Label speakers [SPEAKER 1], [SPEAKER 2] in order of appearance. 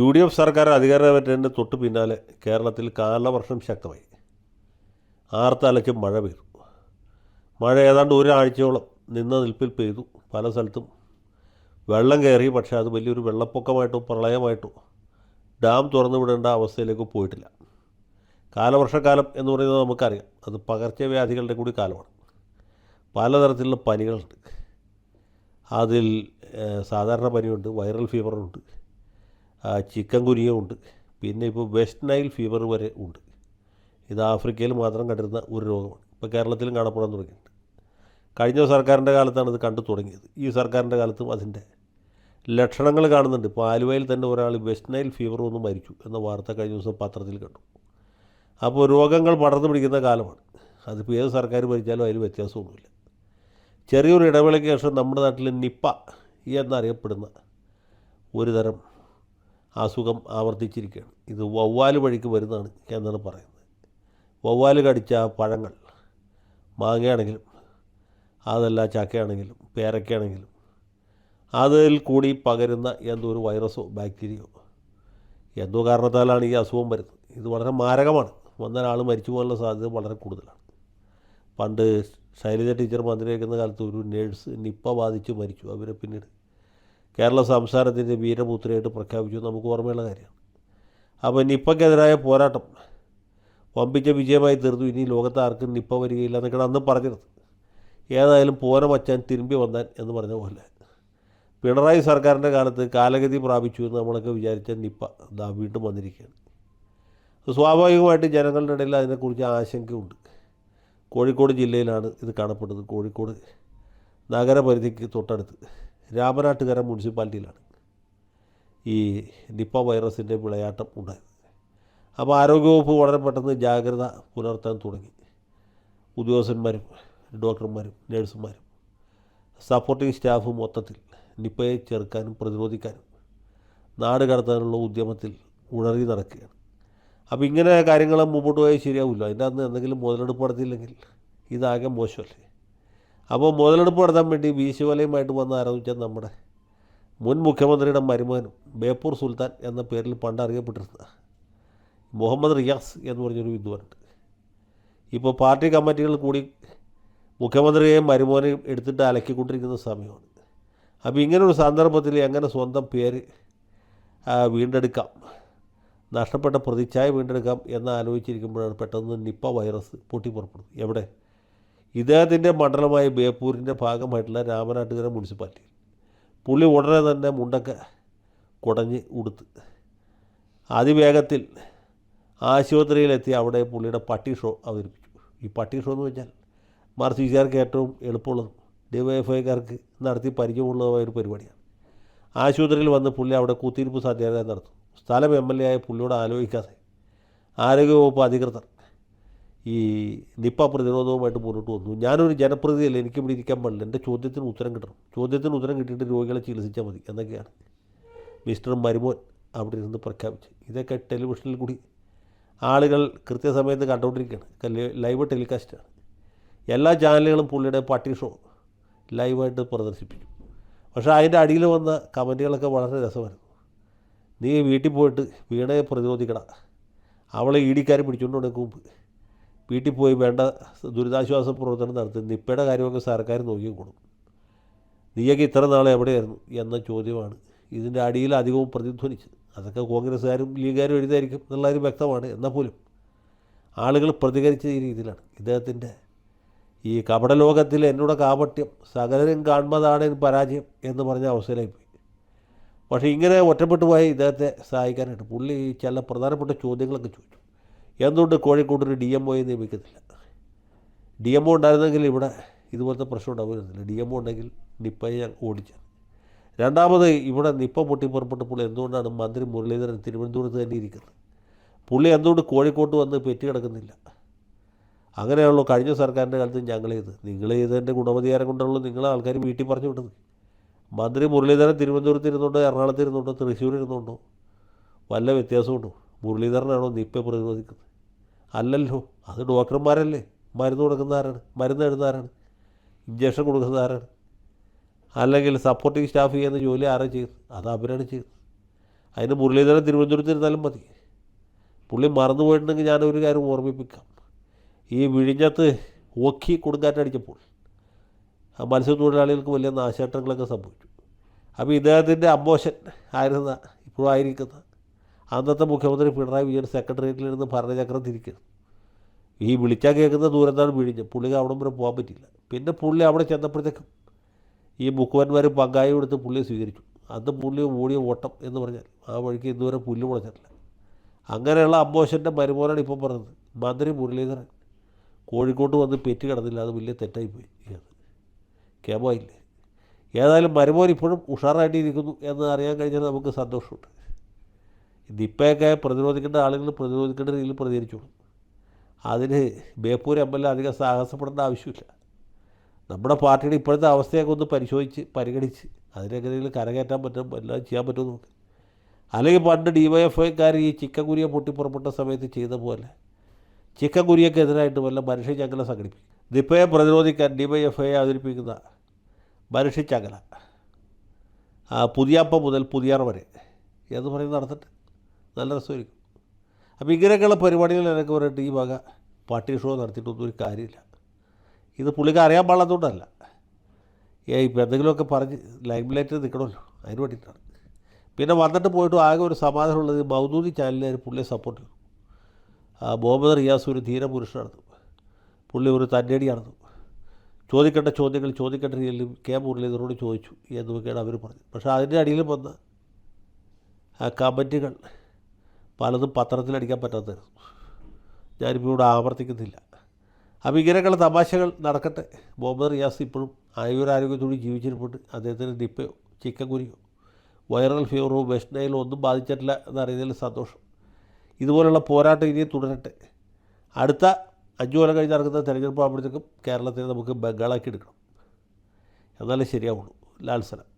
[SPEAKER 1] UDF സർക്കാർ അധികാരമേറ്റതിൻ്റെ തൊട്ട് പിന്നാലെ കേരളത്തിൽ കാലവർഷം ശക്തമായി. ആർത്തലച്ച് മഴ പെയ്തു. മഴ ഏതാണ്ട് ഒരാഴ്ചയോളം നിന്ന നിൽപ്പിൽ പെയ്തു. പല സ്ഥലത്തും വെള്ളം കയറി. പക്ഷേ അത് വലിയൊരു വെള്ളപ്പൊക്കമായിട്ടോ പ്രളയമായിട്ടോ ഡാം തുറന്നു വിടേണ്ട അവസ്ഥയിലേക്ക് പോയിട്ടില്ല. കാലവർഷക്കാലം എന്ന് പറയുന്നത് നമുക്കറിയാം, അത് പകർച്ചവ്യാധികളുടെ കൂടി കാലമാണ്. പലതരത്തിലുള്ള പനികളുണ്ട്. അതിൽ സാധാരണ പനിയുണ്ട്, വൈറൽ ഫീവറുണ്ട്, ചിക്കൻ ഗുനിയുണ്ട്, പിന്നെ ഇപ്പോൾ വെസ്റ്റ് നൈൽ ഫീവർ വരെ ഉണ്ട്. ഇത് ആഫ്രിക്കയിൽ മാത്രം കണ്ടിരുന്ന ഒരു രോഗമാണ്. ഇപ്പോൾ കേരളത്തിലും കാണപ്പെടാൻ തുടങ്ങിയിട്ടുണ്ട്. കഴിഞ്ഞ സർക്കാരിൻ്റെ കാലത്താണ് ഇത് കണ്ടു തുടങ്ങിയത്. ഈ സർക്കാരിൻ്റെ കാലത്തും അതിൻ്റെ ലക്ഷണങ്ങൾ കാണുന്നുണ്ട്. ഇപ്പോൾ ആലുവയിൽ തന്നെ ഒരാൾ വെസ്റ്റ് നൈൽ ഫീവർ ഒന്ന് മരിച്ചു എന്ന വാർത്ത കഴിഞ്ഞ ദിവസം പത്രത്തിൽ കണ്ടു. അപ്പോൾ രോഗങ്ങൾ പടർന്നു പിടിക്കുന്ന കാലമാണ്. അതിപ്പോൾ ഏത് സർക്കാർ ഭരിച്ചാലും അതിൽ വ്യത്യാസമൊന്നുമില്ല. ചെറിയൊരു ഇടവേളയ്ക്ക് ശേഷം നമ്മുടെ നാട്ടിൽ നിപ്പ എന്നറിയപ്പെടുന്ന ഒരു തരം അസുഖം ആവർത്തിച്ചിരിക്കുകയാണ്. ഇത് വവ്വാൽ വഴിക്ക് വരുന്നതാണ് എന്നാണ് പറയുന്നത്. വവ്വാൽ കടിച്ച പഴങ്ങൾ, മാങ്ങയാണെങ്കിലും അതല്ല ചക്കയാണെങ്കിലും പേരയ്ക്കാണെങ്കിലും അതിൽ കൂടി പകരുന്ന എന്തോ ഒരു വൈറസോ ബാക്ടീരിയയോ എന്തോ കാരണത്താലാണ് ഈ അസുഖം വരുന്നത്. ഇത് വളരെ മാരകമാണ്. വന്നാൽ ആൾ മരിച്ചു പോകാനുള്ള സാധ്യത വളരെ കൂടുതലാണ്. പണ്ട് ശൈലജ ടീച്ചർ മന്ത്രിയാക്കുന്ന കാലത്ത് ഒരു നേഴ്സ് നിപ്പ ബാധിച്ച് മരിച്ചു. അവരെ പിന്നീട് കേരള സംസ്ഥാനത്തിൻ്റെ വീരപുത്രിയായിട്ട് പ്രഖ്യാപിച്ചു. നമുക്ക് ഓർമ്മയുള്ള കാര്യമാണ്. അപ്പോൾ നിപ്പയ്ക്കെതിരായ പോരാട്ടം വമ്പിച്ച വിജയമായി തീർന്നു. ഇനി ലോകത്ത് ആർക്കും നിപ്പ വരികയില്ല എന്നൊക്കെയാണ് അന്ന് പറഞ്ഞത്. ഏതായാലും പോര വച്ചാൻ തിരുമ്പി വന്നാൻ എന്ന് പറഞ്ഞ പോലെ പിണറായി സർക്കാരിൻ്റെ കാലത്ത് കാലഗതി പ്രാപിച്ചു എന്ന് നമ്മളൊക്കെ വിചാരിച്ച നിപ്പ വീണ്ടും വന്നിരിക്കുകയാണ്. സ്വാഭാവികമായിട്ട് ജനങ്ങളുടെ ഇടയിൽ അതിനെക്കുറിച്ച് ആശങ്കയുണ്ട്. കോഴിക്കോട് ജില്ലയിലാണ് ഇത് കാണപ്പെടുന്നത്. കോഴിക്കോട് നഗരപരിധിക്ക് തൊട്ടടുത്ത് രാമനാട്ടുകര മുനിസിപ്പാലിറ്റിയിലാണ് ഈ നിപ്പ വൈറസിൻ്റെ വിളയാട്ടം ഉണ്ടായത്. അപ്പോൾ ആരോഗ്യവകുപ്പ് വളരെ പെട്ടെന്ന് ജാഗ്രത പുലർത്താൻ തുടങ്ങി. ഉദ്യോഗസ്ഥന്മാരും ഡോക്ടർമാരും നഴ്സുമാരും സപ്പോർട്ടിംഗ് സ്റ്റാഫും മൊത്തത്തിൽ നിപ്പയെ ചെറുക്കാനും പ്രതിരോധിക്കാനും നാട് കടത്താനുള്ള ഉദ്യമത്തിൽ ഉണറി നടക്കുകയാണ്. അപ്പോൾ ഇങ്ങനെ കാര്യങ്ങൾ മുമ്പോട്ട് പോയാൽ ശരിയാവില്ല. അതിൻ്റെ അന്ന് എന്തെങ്കിലും മുതലെടുപ്പ് നടത്തിയില്ലെങ്കിൽ ഇതാകെ മോശമല്ലേ. അപ്പോൾ മുതലെടുപ്പ് നടത്താൻ വേണ്ടി വീശുവലയുമായിട്ട് വന്ന ആരാന്ന് വെച്ചാൽ നമ്മുടെ മുൻ മുഖ്യമന്ത്രിയുടെ മരുമകനും ബേപ്പൂർ സുൽത്താൻ എന്ന പേരിൽ പണ്ട് അറിയപ്പെട്ടിരുന്ന മുഹമ്മദ് റിയാസ് എന്ന് പറഞ്ഞൊരു വിദ്വാനുണ്ട്. ഇപ്പോൾ പാർട്ടി കമ്മിറ്റികൾ കൂടി മുഖ്യമന്ത്രിയെയും മരുമോനെയും എടുത്തിട്ട് അലക്കിക്കൊണ്ടിരിക്കുന്ന സമയമാണ്. അപ്പോൾ ഇങ്ങനൊരു സന്ദർഭത്തിൽ എങ്ങനെ സ്വന്തം പേര് വീണ്ടെടുക്കാം, നഷ്ടപ്പെട്ട പ്രതിച്ഛായ വീണ്ടെടുക്കാം എന്ന് ആലോചിച്ചിരിക്കുമ്പോഴാണ് പെട്ടെന്ന് നിപ്പ വൈറസ് പൊട്ടിപ്പുറപ്പെടുന്നത്. എവിടെ? ഇദ്ദേഹത്തിൻ്റെ മണ്ഡലമായ ബേപ്പൂരിൻ്റെ ഭാഗമായിട്ടുള്ള രാമനാട്ടുകര മുനിസിപ്പാലിറ്റിയിൽ. പുള്ളി ഉടനെ തന്നെ മുണ്ടൊക്കെ കുടഞ്ഞ് ഉടുത്ത് അതിവേഗത്തിൽ ആശുപത്രിയിലെത്തി അവിടെ പുള്ളിയുടെ പട്ടി ഷോ അവതരിപ്പിച്ചു. ഈ പട്ടി ഷോ എന്ന് വെച്ചാൽ മാർക്സിസ്റ്റുകാർക്ക് ഏറ്റവും എളുപ്പമുള്ളതും ഡിവൈഎഫ്ഐക്കാർക്ക് നടത്തി പരിചയമുള്ളതുമായ ഒരു പരിപാടിയാണ്. ആശുപത്രിയിൽ വന്ന് പുള്ളി അവിടെ കുത്തിയിരിപ്പ് സത്യാഗ്രഹം നടത്തും. സ്ഥലം MLA ആയ പുള്ളിയോട് ആലോചിക്കാതെ ആരോഗ്യവകുപ്പ് അധികൃതർ ഈ നിപ്പ പ്രതിരോധവുമായിട്ട് മുന്നോട്ട് വന്നു. ഞാനൊരു ജനപ്രതിനിധിയല്ല, എനിക്കിവിടെ ഇരിക്കാൻ പാടില്ല, എൻ്റെ ചോദ്യത്തിന് ഉത്തരം കിട്ടണം, ചോദ്യത്തിന് ഉത്തരം കിട്ടിയിട്ട് രോഗികളെ ചികിത്സിച്ചാൽ മതി എന്നൊക്കെയാണ് മിസ്റ്റർ മരുമോൻ അവിടെ ഇരുന്ന് പ്രഖ്യാപിച്ചു. ഇതൊക്കെ ടെലിവിഷനിൽ കൂടി ആളുകൾ കൃത്യസമയത്ത് കണ്ടുകൊണ്ടിരിക്കുകയാണ്. ലൈവ് ടെലികാസ്റ്റാണ്. എല്ലാ ചാനലുകളും പുള്ളിയുടെ പട്ടി ഷോ ലൈവായിട്ട് പ്രദർശിപ്പിച്ചു. പക്ഷേ അതിൻ്റെ അടിയിൽ വന്ന കമൻറ്റുകളൊക്കെ വളരെ രസമായിരുന്നു. നീ വീട്ടിൽ പോയിട്ട് വീണയെ പ്രതിരോധിക്കട, അവളെ ഇടിക്കാർ പിടിച്ചുകൊണ്ടുണ്ടെങ്കിൽ മുമ്പ് വീട്ടിൽ പോയി വേണ്ട ദുരിതാശ്വാസ പ്രവർത്തനം നടത്തി നിപ്പയുടെ കാര്യമൊക്കെ സർക്കാർ നോക്കിക്കൊള്ളും. നീയൊക്കെ ഇത്ര നാളെ എവിടെയായിരുന്നു എന്ന ചോദ്യമാണ് ഇതിൻ്റെ അടിയിൽ അധികവും പ്രതിധ്വനിച്ചത്. അതൊക്കെ കോൺഗ്രസ്സുകാരും ലീഗുകാരും എഴുതായിരിക്കും എന്നുള്ളൊരു വ്യക്തമാണ്. എന്നാൽ പോലും ആളുകൾ പ്രതികരിച്ച ഈ രീതിയിലാണ്. ഇദ്ദേഹത്തിൻ്റെ ഈ കപടലോകത്തിൽ എന്നോട് കാപട്യം സകലരും കാണുന്നതാണ് പരാജയം എന്ന് പറഞ്ഞ അവസ്ഥയിലായിപ്പോയി. പക്ഷേ ഇങ്ങനെ ഒറ്റപ്പെട്ടു പോയ ഇദ്ദേഹത്തെ സഹായിക്കാനായിട്ട് പുള്ളി ചില പ്രധാനപ്പെട്ട ചോദ്യങ്ങളൊക്കെ ചോദിച്ചു. എന്തുകൊണ്ട് കോഴിക്കോട്ടൊരു DMO നിയമിക്കുന്നില്ല? DMO ഉണ്ടായിരുന്നെങ്കിൽ ഇവിടെ ഇതുപോലത്തെ പ്രശ്നം ഉണ്ടാവുന്നില്ല. DMO ഉണ്ടെങ്കിൽ നിപ്പയെ ഞാൻ ഓടിച്ചാൽ. രണ്ടാമത് ഇവിടെ നിപ്പ പൊട്ടിപ്പുറപ്പെട്ടപ്പോൾ എന്തുകൊണ്ടാണ് മന്ത്രി മുരളീധരൻ തിരുവനന്തപുരത്ത് തന്നെ ഇരിക്കുന്നത്? പുള്ളി എന്തുകൊണ്ട് കോഴിക്കോട്ട് വന്ന് പെറ്റി കിടക്കുന്നില്ല? അങ്ങനെയാണല്ലോ കഴിഞ്ഞ സർക്കാരിൻ്റെ കാലത്ത് നിങ്ങൾ ചെയ്തതിൻ്റെ ഗുണമധികാരം കൊണ്ടുള്ള നിങ്ങളെ ആൾക്കാർ വീട്ടിൽ പറഞ്ഞു വിട്ടത്. മന്ത്രി മുരളീധരൻ തിരുവനന്തപുരത്ത് ഇരുന്നുണ്ടോ, എറണാകുളത്ത് ഇരുന്നുണ്ടോ, തൃശ്ശൂർ ഇരുന്നുണ്ടോ, വല്ല വ്യത്യാസമുണ്ടോ? മുരളീധരനാണോ നിപ്പ പ്രതിരോധിക്കുന്നത്? അല്ലല്ലോ, അത് ഡോക്ടർമാരല്ലേ. മരുന്ന് കൊടുക്കുന്ന ആരാണ്? മരുന്ന് എഴുതുന്ന ആരാണ്? ഇഞ്ചക്ഷൻ കൊടുക്കുന്ന ആരാണ്? അല്ലെങ്കിൽ സപ്പോർട്ടിംഗ് സ്റ്റാഫ് ചെയ്യുന്ന ജോലി ആരാണ് ചെയ്യുന്നത്? അത് അവരാണ് ചെയ്യുന്നത്. അതിന് മുരളീധരൻ തിരുവനന്തപുരത്ത് ഇരുന്നാലും മതി. പുള്ളി മറന്നു പോയിട്ടുണ്ടെങ്കിൽ ഞാനൊരു കാര്യം ഓർമ്മിപ്പിക്കാം. ഈ വിഴിഞ്ഞത്ത് ഓഖി കൊടുങ്കാറ്റടിച്ചപ്പോൾ ആ മത്സ്യത്തൊഴിലാളികൾക്ക് വലിയ നാശനഷ്ടങ്ങളൊക്കെ സംഭവിച്ചു. അപ്പോൾ ഇദ്ദേഹത്തിൻ്റെ അമ്മോശൻ ആയിരുന്ന ഇപ്പോഴും ആയിരിക്കുന്ന അന്നത്തെ മുഖ്യമന്ത്രി പിണറായി വിജയൻ സെക്രട്ടേറിയറ്റിലിരുന്ന് ഭരണചക്രം തിരിക്കുന്നു. ഈ വിളിച്ചാൽ കേൾക്കുന്ന ദൂരത്താണ് വിഴിഞ്ഞ്. പുള്ളിക്ക് അവിടെ വരെ പോകാൻ പറ്റില്ല. പിന്നെ പുള്ളി അവിടെ ചെന്നപ്പോഴത്തേക്കും ഈ മുക്കുവന്മാർ പങ്കായി കൊടുത്ത് പുള്ളിയെ സ്വീകരിച്ചു. അന്ന് പുള്ളി ഓടിയ ഓട്ടം എന്ന് പറഞ്ഞാൽ ആ വഴിക്ക് ഇതുവരെ പുല്ല് മുളച്ചിട്ടില്ല. അങ്ങനെയുള്ള അമ്മോശൻ്റെ മരുമോനാണ് ഇപ്പം പറഞ്ഞത്. മന്ത്രി മുരളീധരൻ കോഴിക്കോട്ട് വന്ന് പെറ്റ് കിടന്നില്ല, അത് വലിയ തെറ്റായിപ്പോയി. കേമായില്ലേ? ഏതായാലും മരുമോൻ ഇപ്പോഴും ഉഷാറായിട്ടിരിക്കുന്നു എന്ന് അറിയാൻ കഴിഞ്ഞാൽ നമുക്ക് സന്തോഷമുണ്ട്. നിപ്പയൊക്കെ പ്രതിരോധിക്കേണ്ട ആളുകൾ പ്രതിരോധിക്കേണ്ട രീതിയിൽ പ്രതികരിച്ചോളും. അതിന് ബേപ്പൂർ എം എൽ എ അധികം സാഹസപ്പെടേണ്ട ആവശ്യമില്ല. നമ്മുടെ പാർട്ടിയുടെ ഇപ്പോഴത്തെ അവസ്ഥയൊക്കെ ഒന്ന് പരിശോധിച്ച് പരിഗണിച്ച് അതിനെങ്ങനെയെങ്കിലും കരകയറ്റാൻ പറ്റും, എല്ലാം ചെയ്യാൻ പറ്റുമെന്ന് നോക്ക്. അല്ലെങ്കിൽ പണ്ട് DYFIക്കാർ ഈ ചിക്കൻ കുരിയ പൊട്ടിപ്പുറപ്പെട്ട സമയത്ത് ചെയ്ത പോലെ ചിക്കൻ കുരിയക്കെതിരായിട്ട് വല്ല മനുഷ്യചങ്ങല സംഘടിപ്പിക്കും. നിപ്പയെ പ്രതിരോധിക്കാൻ DYFI അവതരിപ്പിക്കുന്ന മനുഷ്യചങ്ങല, പുതിയാപ്പം മുതൽ പുതിയാറ വരെ എന്ന് പറയുന്നത് നടത്തിട്ട് നല്ല രസമായിരിക്കും. അപ്പോൾ ഇങ്ങനെയൊക്കെയുള്ള പരിപാടികൾ എനിക്ക് പറഞ്ഞിട്ട് ഈ വക പാർട്ടി ഷോ നടത്തിയിട്ടൊന്നും ഒരു കാര്യമില്ല. ഇത് പുള്ളിക്ക് അറിയാൻ പാടില്ലാത്തതുകൊണ്ടല്ല. ഇപ്പം എന്തെങ്കിലുമൊക്കെ പറഞ്ഞ് ലൈം ലൈറ്റിൽ നിൽക്കണമല്ലോ, അതിന് വേണ്ടിയിട്ടാണ്. പിന്നെ വന്നിട്ട് പോയിട്ട് ആകെ ഒരു സമാധാനമുള്ളത് മൗദൂദി ചാനലിൽ പുള്ളിയെ സപ്പോർട്ട് ചെയ്തു. മുഹമ്മദ് റിയാസ് ഒരു ധീരപുരുഷനായിരുന്നു. പുള്ളി ഒരു തന്നേടിയായിരുന്നു. ചോദിക്കേണ്ട ചോദ്യങ്ങൾ ചോദിക്കേണ്ട രീതിയിൽ മുരളീധരനോട് ചോദിച്ചു എന്നൊക്കെയാണ് അവർ പറഞ്ഞത്. പക്ഷേ അതിൻ്റെ അടിയിൽ വന്ന കമൻറ്റുകൾ പലതും പത്രത്തിലടിക്കാൻ പറ്റാത്തതായിരുന്നു. ഞാനിപ്പോൾ ഇവിടെ ആവർത്തിക്കുന്നില്ല. അപ്പോൾ ഇങ്ങനെയൊക്കെയുള്ള തമാശകൾ നടക്കട്ടെ. മുഹമ്മദ് റിയാസ് ഇപ്പോഴും ആയുരാരോഗ്യത്തോടെ ജീവിച്ചിരിപ്പുണ്ട്. അദ്ദേഹത്തിന് നിപ്പയോ ചിക്കൻ കുരിയോ വൈറൽ ഫീവറോ വെസ്റ്റ് നൈലോ ഒന്നും ബാധിച്ചിട്ടില്ല എന്നറിയുന്നതിൽ സന്തോഷം. ഇതുപോലുള്ള പോരാട്ടം ഇനിയും തുടരട്ടെ. അടുത്ത 5 കൊല്ലം കഴിഞ്ഞ് നടക്കുന്ന തെരഞ്ഞെടുപ്പ് ആകുമ്പോഴത്തേക്കും കേരളത്തിൽ നമുക്ക് ബംഗാളാക്കി എടുക്കണം, എന്നാലേ ശരിയാവുള്ളൂ. ലാൽ സലാം.